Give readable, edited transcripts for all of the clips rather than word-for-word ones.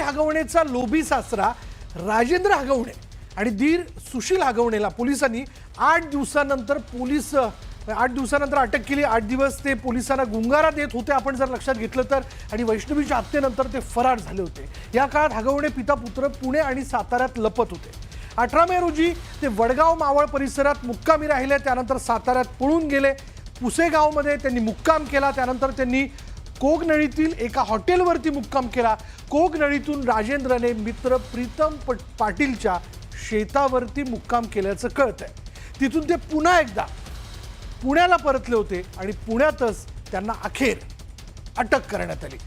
हगवणेचा लोभी सासरा राजेंद्र हगवणे आणि दीर सुशील हगवणेला पोलिसांनी 8 दिवसानंतर अटक केली। 8 दिवस ते पोलिसांना गुंगारा देत होते आपण जर लक्षात घेतलं तर, आणि वैष्णवीच्या हत्येनंतर ते फरार झाले होते। या काळात हगवणे पिता पुत्र पुणे आणि साताऱ्यात लपत होते। 18 मे रोजी ते वडगाव मावळ परिसरात मुक्कामी राहिले, त्यानंतर साताऱ्यात पळून गेले। पुसेगावमध्ये त्यांनी मुक्काम केला, त्यानंतर त्यांनी कोगनळीतील एका हॉटेलवरती मुक्काम केला। कोगनळीतून राजेंद्रने मित्र प्रीतम पाटीलच्या शेतावरती मुक्काम केल्याचं कळतंय। तिथून ते पुन्हा एकदा पुण्याला परतले होते आणि पुण्यातच त्यांना अखेर अटक करण्यात आली।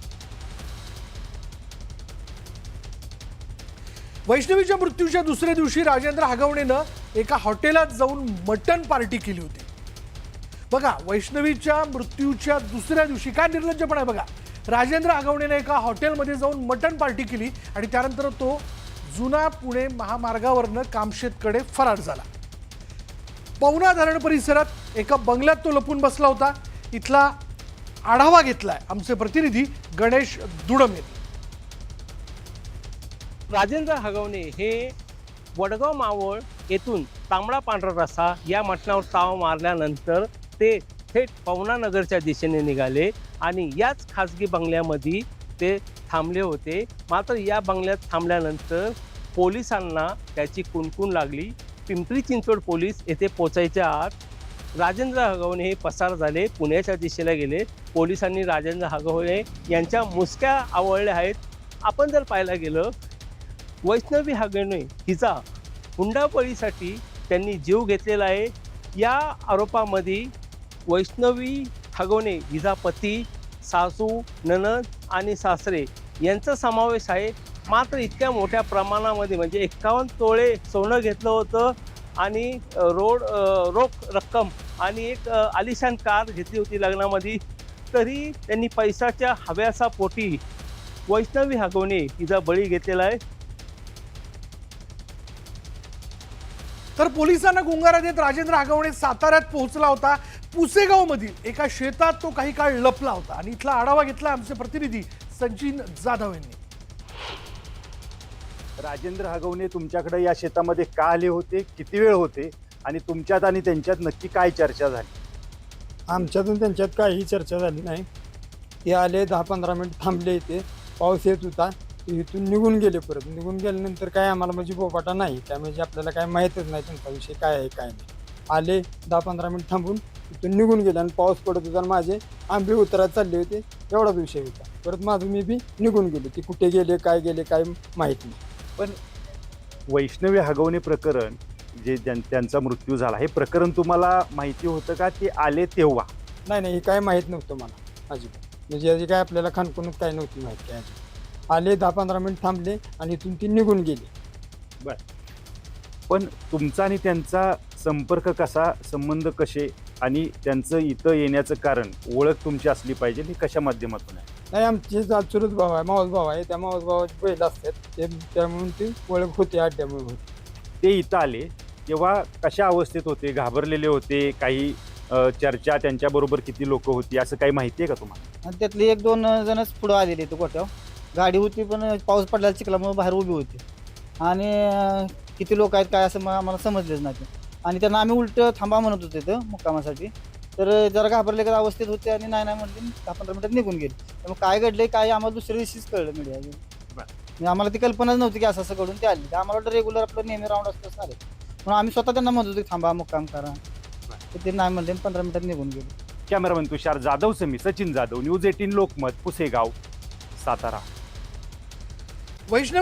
वैष्णवीच्या मृत्यूच्या दुसऱ्या दिवशी राजेंद्र हगवणेनं एका हॉटेलात जाऊन मटण पार्टी केली होती। बघा, वैष्णवीच्या मृत्यूच्या दुसऱ्या दिवशी काय निर्लज्जपण आहे बघा। राजेंद्र हगवणेने एका हॉटेलमध्ये जाऊन मटण पार्टी केली आणि त्यानंतर तो जुना पुणे महामार्गावरनं कामशेतकडे फरार झाला। पवना धरण परिसरात एका बंगल्यात तो लपून बसला होता। इथला आढावा घेतलाय आमचे प्रतिनिधी गणेश दुडम यांनी। राजेंद्र हगवणे हे वडगाव मावळ येथून तांबडा पांढरा रस्सा या मटणावर ताव मारल्यानंतर ते थेट पवना नगरच्या दिशेने निघाले आणि याच खासगी बंगल्यामध्ये ते थांबले होते। मात्र या बंगल्यात थांबल्यानंतर पोलिसांना त्याची कुणकुण लागली। पिंपरी चिंचवड पोलीस येथे पोचायच्या आत राजेंद्र हगवणे हे पसार झाले, पुण्याच्या दिशेला गेले। पोलिसांनी राजेंद्र हगवणे यांच्या मुसक्या आवळल्या आहेत। आपण जर पाहायला गेलं, वैष्णवी हगवणे हिचा हुंडाबळीसाठी त्यांनी जीव घेतलेला आहे। या आरोपामध्ये वैष्णवी हगवणे हिचा पती, सासू, नणंद आणि सासरे यांचा समावेश आहे। मात्र इतक्या मोठ्या प्रमाणामध्ये म्हणजे 51 तोळे सोनं घेतलं होतं आणि रोख रक्कम आणि एक आलिशान कार घेतली होती लग्नामध्ये, तरी त्यांनी पैशाच्या हव्यासापोटी वैष्णवी हगवणे हिचा बळी घेतलेला आहे। तर पोलिसांना गुंगारा देत राजेंद्र हगवणे साताऱ्यात पोहोचला होता। पुसेगाव मधील एका शेतात तो काही काळ लपला होता आणि इथला आढावा घेतला आमचे प्रतिनिधी सचिन जाधव यांनी। राजेंद्र हगवणे तुमच्याकडे या शेतामध्ये का आले होते, किती वेळ होते आणि तुमच्यात आणि त्यांच्यात नक्की काय चर्चा झाली? आमच्यातून त्यांच्यात काही चर्चा झाली नाही। ते आले, 10-15 मिनिट थांबले, इथे पाऊस येत होता, इथून निघून गेले। परत निघून गेल्यानंतर काय आम्हाला म्हणजे बोबाटा नाही, त्यामुळे आपल्याला काय माहीतच नाही त्यांचा विषय काय आहे काय नाही। आले, 10-15 मिनिट थांबून इथून निघून गेले आणि पाऊस पडत होता, माझे आंबे उतरात चालले होते, एवढाच विषय होता। परत माझं मी बी निघून गेलो, ती कुठे गेले काय माहीत नाही। पण वैष्णवी हगवणे प्रकरण जे त्यांचा मृत्यू झाला, हे प्रकरण तुम्हाला माहिती होतं का? ते आले तेव्हा? नाही, हे काय माहीत नव्हतं मला अजिबात, म्हणजे याची काय आपल्याला खानखुनच काय नव्हती माहीत काय अजिबात। आले, 10-15 मिनिट थांबले आणि इथून ती निघून गेली। बरं, पण तुमचा आणि त्यांचा संपर्क कसा, संबंध कसे आणि त्यांचं इथं येण्याचं कारण, ओळख तुमची असली पाहिजे, ही कशा माध्यमातून आहे? नाही, आमचे चुलत भाऊ आहे, मावस भाऊ आहे, त्या मावस भावाची बैल असतात ते, त्यामुळे ती ओळख होती, अड्ड्यामुळे होती। ते इथं आले तेव्हा कशा अवस्थेत होते, घाबरलेले होते, काही चर्चा त्यांच्याबरोबर किती लोक होती, असं काही माहिती आहे का तुम्हाला? आणि त्यातले 1-2 जणच पुढं आलेले ते गोट्यावर, गाडी होती पण पाऊस पडला चिखलामुळे बाहेर उभी होती आणि किती लोक आहेत काय असं आम्हाला समजलेच नाही। आणि त्यांना आम्ही उलट थांबा म्हणत होतो तिथं मुक्कामासाठी, तर जरा घाबरले का अवस्थेत होते आणि नाही म्हणले, 10-15 मिनिटात निघून गेले। त्यामुळे काय घडले काय आम्हाला दुसऱ्या दिवशीच कळलं मीडिया, आम्हाला ती कल्पनाच नव्हती की असं घडून ते आले। आम्हाला वाटतं रेग्युलर आपलं नेहमी राऊंड असतं सारे, म्हणून आम्ही स्वतः त्यांना म्हणत होतो की थांबा मुक्काम करा, तर ते नाही म्हणले, 15 मिनिटात निघून गेले। कॅमेरामन तुषार जाधव समी, सचिन जाधव, न्यूज 18 लोकमत, पुसेगाव, सातारा। वैष्णवी